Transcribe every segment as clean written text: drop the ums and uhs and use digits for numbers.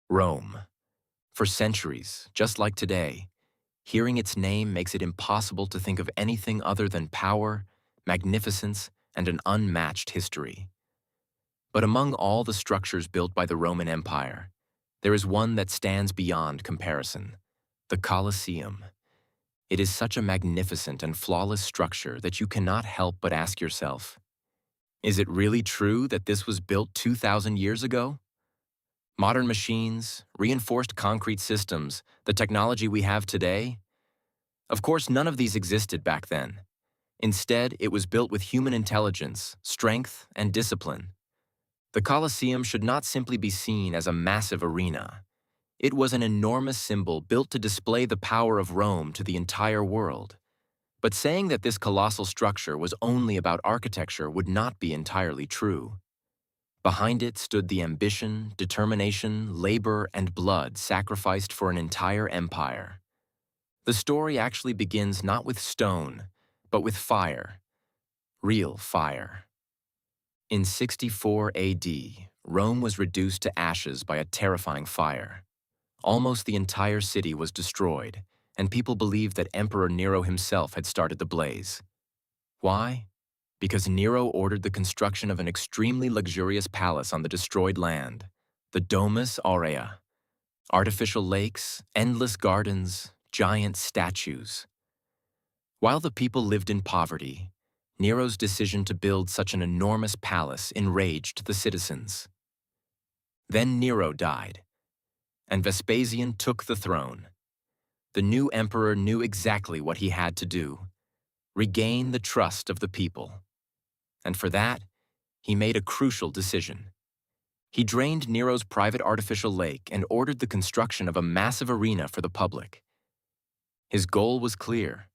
Rome. For centuries, just like today, hearing its name makes it impossible to think of anything other than power, magnificence, and an unmatched history. But among all the structures built by the Roman Empire, there is one that stands beyond comparison: the Colosseum. It is such a magnificent and flawless structure that you cannot help but ask yourself, is it really true that this was built 2,000 years ago? Modern machines, reinforced concrete systems, the technology we have today? Of course, none of these existed back then. Instead, it was built with human intelligence, strength, and discipline. The Colosseum should not simply be seen as a massive arena. It was an enormous symbol built to display the power of Rome to the entire world. But saying that this colossal structure was only about architecture would not be entirely true. Behind it stood the ambition, determination, labor, and blood sacrificed for an entire empire. The story actually begins not with stone, but with fire. Real fire. In 64 AD, Rome was reduced to ashes by a terrifying fire. Almost the entire city was destroyed, and people believed that Emperor Nero himself had started the blaze. Why? Because Nero ordered the construction of an extremely luxurious palace on the destroyed land, the Domus Aurea. Artificial lakes, endless gardens, giant statues. While the people lived in poverty, Nero's decision to build such an enormous palace enraged the citizens. Then Nero died, and Vespasian took the throne. The new emperor knew exactly what he had to do: regain the trust of the people. And for that, he made a crucial decision. He drained Nero's private artificial lake and ordered the construction of a massive arena for the public. His goal was clear.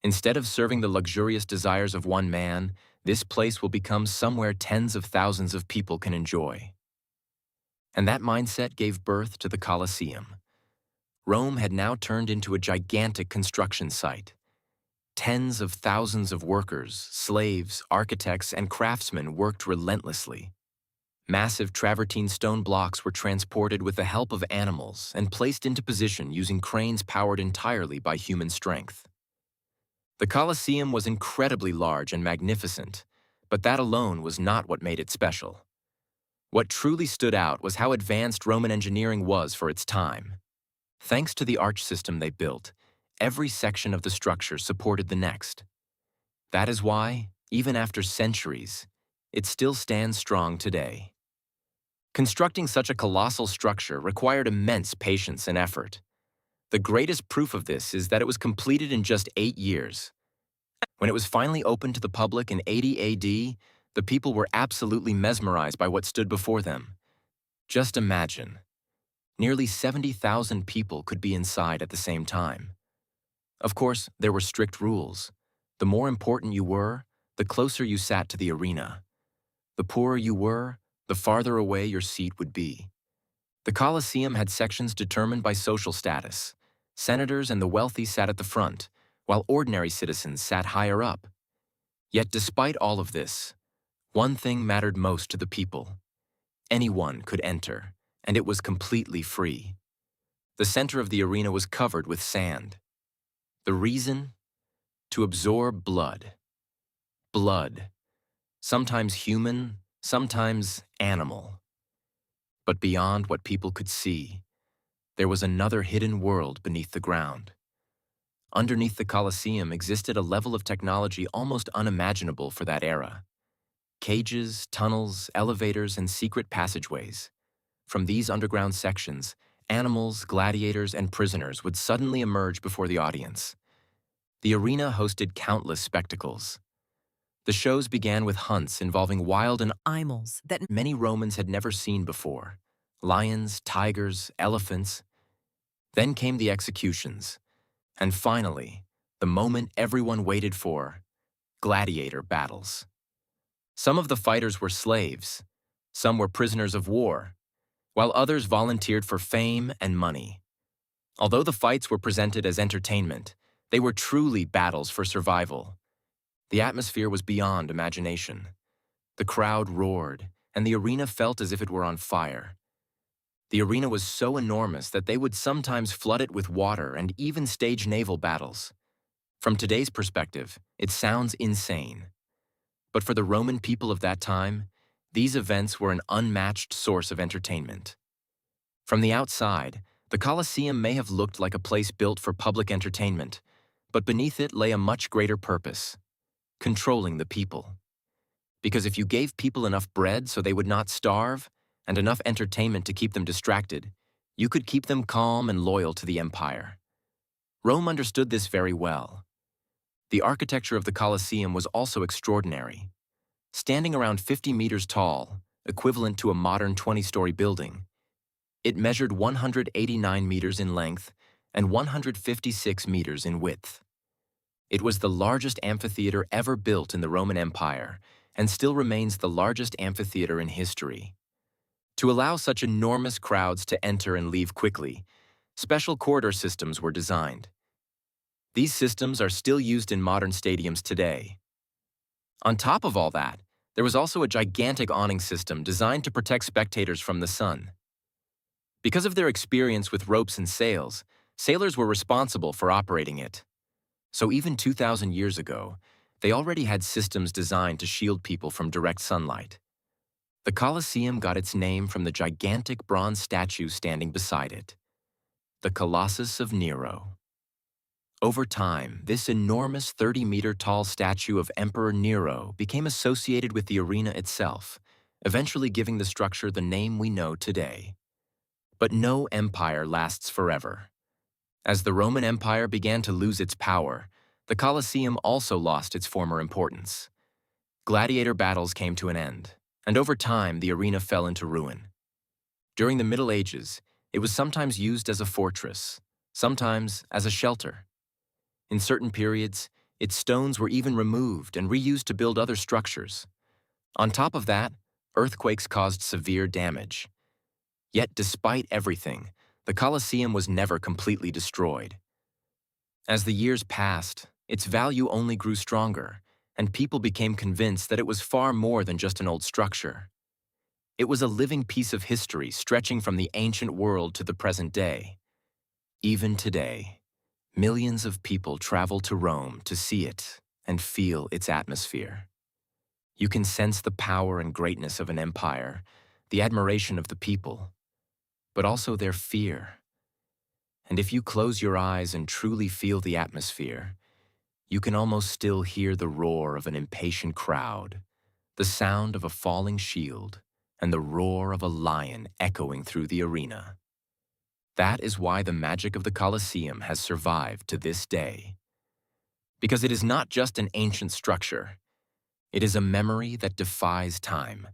Instead of serving the luxurious desires of one man, this place will become somewhere tens of thousands of people can enjoy. And that mindset gave birth to the Colosseum. Rome had now turned into a gigantic construction site. Tens of thousands of workers, slaves, architects, and craftsmen worked relentlessly. Massive travertine stone blocks were transported with the help of animals and placed into position using cranes powered entirely by human strength. The Colosseum was incredibly large and magnificent, but that alone was not what made it special. What truly stood out was how advanced Roman engineering was for its time. Thanks to the arch system they built, every section of the structure supported the next. That is why, even after centuries, it still stands strong today. Constructing such a colossal structure required immense patience and effort. The greatest proof of this is that it was completed in just 8 years. When it was finally opened to the public in 80 AD, the people were absolutely mesmerized by what stood before them. Just imagine. Nearly 70,000 people could be inside at the same time. Of course, there were strict rules. The more important you were, the closer you sat to the arena. The poorer you were, the farther away your seat would be. The Colosseum had sections determined by social status. Senators and the wealthy sat at the front, while ordinary citizens sat higher up. Yet despite all of this, one thing mattered most to the people. Anyone could enter, and it was completely free. The center of the arena was covered with sand. The reason? To absorb blood. Blood. Sometimes human, sometimes animal. But beyond what people could see, there was another hidden world beneath the ground. Underneath the Colosseum existed a level of technology almost unimaginable for that era. Cages, tunnels, elevators, and secret passageways. From these underground sections, animals, gladiators, and prisoners would suddenly emerge before the audience. The arena hosted countless spectacles. The shows began with hunts involving wild and animals that many Romans had never seen before: lions, tigers, elephants. Then came the executions. And finally, the moment everyone waited for: gladiator battles. Some of the fighters were slaves, some were prisoners of war, while others volunteered for fame and money. Although the fights were presented as entertainment, they were truly battles for survival. The atmosphere was beyond imagination. The crowd roared, and the arena felt as if it were on fire. The arena was so enormous that they would sometimes flood it with water and even stage naval battles. From today's perspective, it sounds insane. But for the Roman people of that time, these events were an unmatched source of entertainment. From the outside, the Colosseum may have looked like a place built for public entertainment, but beneath it lay a much greater purpose: controlling the people. Because if you gave people enough bread so they would not starve, and enough entertainment to keep them distracted, you could keep them calm and loyal to the empire. Rome understood this very well. The architecture of the Colosseum was also extraordinary. Standing around 50 meters tall, equivalent to a modern 20-story building, it measured 189 meters in length and 156 meters in width. It was the largest amphitheater ever built in the Roman Empire and still remains the largest amphitheater in history. To allow such enormous crowds to enter and leave quickly, special corridor systems were designed. These systems are still used in modern stadiums today. On top of all that, there was also a gigantic awning system designed to protect spectators from the sun. Because of their experience with ropes and sails, sailors were responsible for operating it. So even 2,000 years ago, they already had systems designed to shield people from direct sunlight. The Colosseum got its name from the gigantic bronze statue standing beside it, the Colossus of Nero. Over time, this enormous 30-meter-tall statue of Emperor Nero became associated with the arena itself, eventually giving the structure the name we know today. But no empire lasts forever. As the Roman Empire began to lose its power, the Colosseum also lost its former importance. Gladiator battles came to an end, and over time the arena fell into ruin. During the Middle Ages, it was sometimes used as a fortress, sometimes as a shelter. In certain periods, its stones were even removed and reused to build other structures. On top of that, earthquakes caused severe damage. Yet despite everything, the Colosseum was never completely destroyed. As the years passed, its value only grew stronger, and people became convinced that it was far more than just an old structure. It was a living piece of history stretching from the ancient world to the present day. Even today, millions of people travel to Rome to see it and feel its atmosphere. You can sense the power and greatness of an empire, the admiration of the people, but also their fear. And if you close your eyes and truly feel the atmosphere, you can almost still hear the roar of an impatient crowd, the sound of a falling shield, and the roar of a lion echoing through the arena. That is why the magic of the Colosseum has survived to this day. Because it is not just an ancient structure, it is a memory that defies time.